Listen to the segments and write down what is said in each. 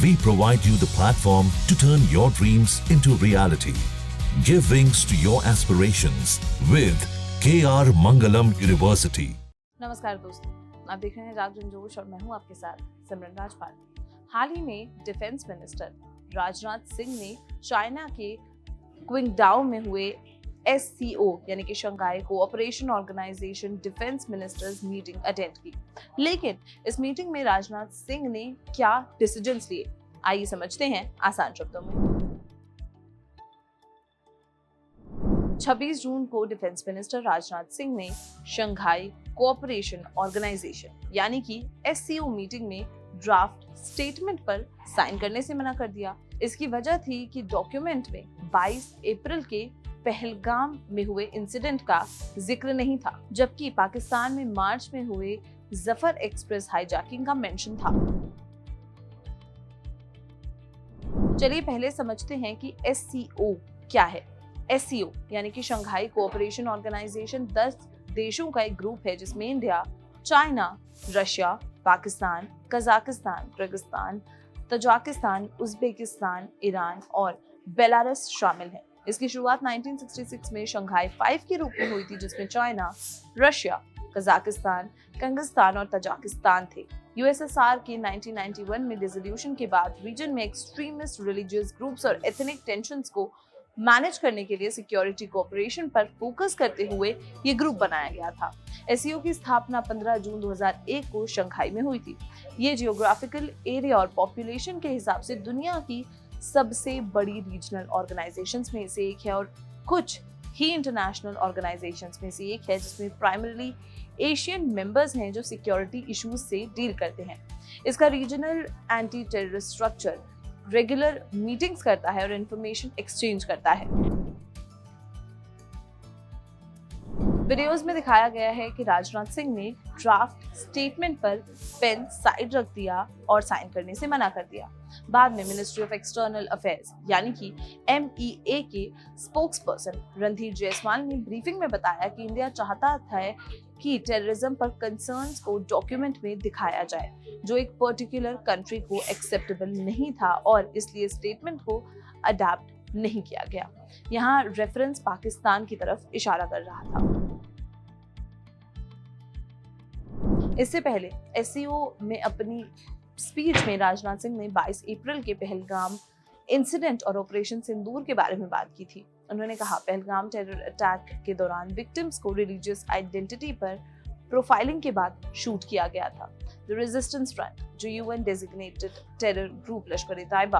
We provide you the platform to turn your dreams into reality. Give wings to your aspirations with KR Mangalam University. नमस्कार दोस्तों, आप देख रहे हैं राग जोश और मैं हूं आपके साथ सिमरन राजपाल। हाल ही में डिफेंस मिनिस्टर राजनाथ सिंह ने चाइना के क्विंगडाओ में हुए SCO यानी कि Shanghai cooperation organisation defence ministers meeting attend की। लेकिन इस मीटिंग में राजनाथ सिंह ने क्या डिसीजंस लिए, आइए समझते हैं आसान शब्दों में। 26 जून को डिफेंस मिनिस्टर राजनाथ सिंह ने शंघाई कोऑपरेशन ऑर्गेनाइजेशन यानी कि SCO मीटिंग में ड्राफ्ट स्टेटमेंट पर साइन करने से मना कर दिया। इसकी वजह थी कि डॉक्यूमेंट में 22 अप्रैल के पहलगाम में हुए इंसिडेंट का जिक्र नहीं था, जबकि पाकिस्तान में मार्च में हुए जफर एक्सप्रेस हाईजैकिंग का मेंशन था। चलिए पहले समझते हैं कि SCO क्या है। SCO यानी कि शंघाई कोऑपरेशन ऑर्गेनाइजेशन 10 देशों का एक ग्रुप है जिसमें India, China, Russia, Pakistan, Kazakhstan, Kyrgyzstan, Tajikistan, Uzbekistan, Iran और बेलारूस शामिल हैं। इसकी शुरुआत 1966 में शंघाई 5 के रूप में हुई थी, जिसमें चाइना, रशिया, कजाकिस्तान, किर्गिस्तान और तजाकिस्तान थे। USSR के 1991 में डिसोल्यूशन के बाद रीजन में एक्सट्रीमिस्ट रिलीजियस ग्रुप्स और एथनिक टेंशंस को मैनेज करने के लिए सिक्योरिटी कोऑपरेशन पर फोकस करते हुए ये ग्रुप बनाया गया था। SCO की स्थापना 15 जून 2001 को शंघाई में हुई थी। ये जियोग्राफिकल एरिया और पॉपुलेशन के हिसाब से दुनिया की सबसे बड़ी रीजनल ऑर्गेनाइजेशंस में से एक है और कुछ ही इंटरनेशनल ऑर्गेनाइजेशंस में से एक है जिसमें प्राइमरीली एशियन मेंबर्स हैं जो सिक्योरिटी इश्यूज से डील करते हैं। इसका regional anti terrorist structure regular meetings करता है और इंफॉर्मेशन एक्सचेंज करता है। वीडियोस में दिखाया गया है कि राजनाथ सिंह ने ड्राफ्ट स्टेटमेंट पर पेन साइड रख दिया और साइन करने से मना कर दिया। बाद में मिनिस्ट्री ऑफ एक्सटर्नल अफेयर्स यानी कि MEA के स्पोक्सपर्सन रणधीर जायसवाल ने ब्रीफिंग में बताया कि इंडिया चाहता था कि टेररिज्म पर कंसर्न्स को डॉक्यूमेंट में दिखाया जाए, जो एक पर्टिकुलर कंट्री को एक्सेप्टेबल नहीं था और इसलिए स्टेटमेंट को अडॉप्ट नहीं किया गया। यहाँ रेफरेंस पाकिस्तान की तरफ इशारा कर रहा था। इससे पहले SCO में अपनी स्पीच में राजनाथ सिंह ने 22 अप्रैल के पहलगाम इंसिडेंट और ऑपरेशन सिंदूर के बारे में बात की थी। उन्होंने कहा, पहलगाम टेरर अटैक के दौरान विक्टिम्स को रिलीजियस आइडेंटिटी पर प्रोफाइलिंग के बाद शूट किया गया था। द रेजिस्टेंस फ्रंट, जो UN designated terror group Lashkar-e-Taiba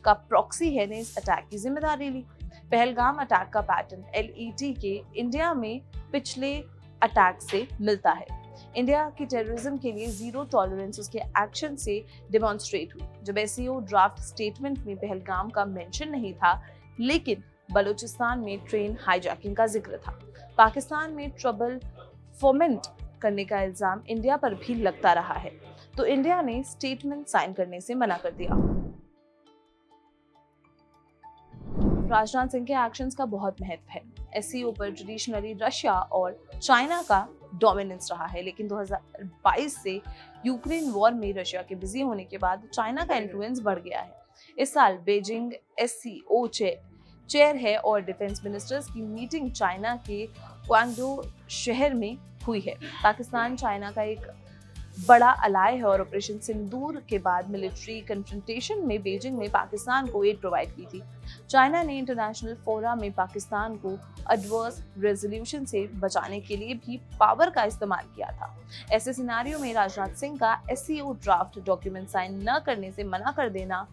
का प्रॉक्सी है, ने इस अटैक की जिम्मेदारी ली। पहलगाम अटैक का पैटर्न LET के इंडिया में पिछले अटैक से मिलता है। इंडिया की टेररिज्म के लिए जीरो टॉलरेंस उसके एक्शन से डेमोन्स्ट्रेट हुई। जब SCO ड्राफ्ट स्टेटमेंट में पहलगाम का मेंशन नहीं था, लेकिन बलूचिस्तान में ट्रेन हाईजैकिंग का जिक्र था। पाकिस्तान में ट्रबल फोमेंट करने का इल्जाम इंडिया पर भी लगता रहा है, तो इंडिया ने स्टेटमेंट साइन करने से मना कर दिया। राजनाथ सिंह के एक्शंस का बहुत महत्व है। SCO पर ट्रेडिशनली रशिया और चाइना का डोमिनेंस रहा है, लेकिन 2022 से यूक्रेन वॉर में रशिया के बिजी होने के बाद चाइना का इन्फ्लुएंस बढ़ गया है। इस साल बीजिंग SCO चेयर है और डिफेंस मिनिस्टर्स की मीटिंग चाइना के क्वांगडो शहर में हुई है। पाकिस्तान चाइना का एक बड़ा अलाय है और ऑपरेशन सिंदूर के बाद मिलिट्री कन्फ्रंटेशन में बीजिंग ने पाकिस्तान को एड प्रोवाइड की थी। चाइना ने इंटरनेशनल फोरा में पाकिस्तान को एडवर्स रेजोल्यूशन से बचाने के लिए भी पावर का इस्तेमाल किया था। ऐसे सिनेरियो में राजनाथ सिंह का SCO ड्राफ्ट डॉक्यूमेंट साइन न करने से मना कर देना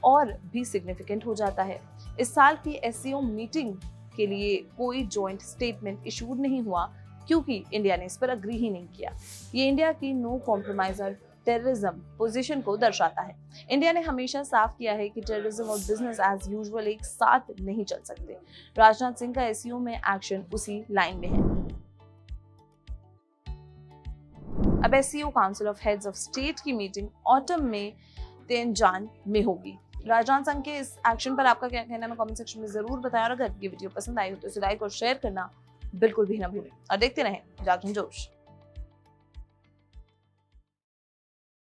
और भी सिग्निफिकेंट हो जाता है। इस साल की SCO मीटिंग के लिए कोई जॉइंट स्टेटमेंट इशूड नहीं हुआ क्योंकि इंडिया ने इस पर अग्री ही नहीं किया। ये इंडिया की नो कॉम्प्रोमाइजर टेररिज्म पोजीशन को दर्शाता है। इंडिया ने हमेशा साफ किया है कि टेररिज्म और बिजनेस एज यूजुअल एक साथ नहीं चल सकते। राजनाथ सिंह का SCO में एक्शन उसी लाइन में है। अब SCO council of heads of state की मीटिंग ऑटम में तेंजान में होगी। राजनाथ सिंह के इस एक्शन पर आपका क्या कहना है, कमेंट सेक्शन में जरूर बताएं और अगर ये वीडियो पसंद आई हो तो इसे लाइक और शेयर करना बिल्कुल भी ना भूलें और देखते रहें जाग जोश।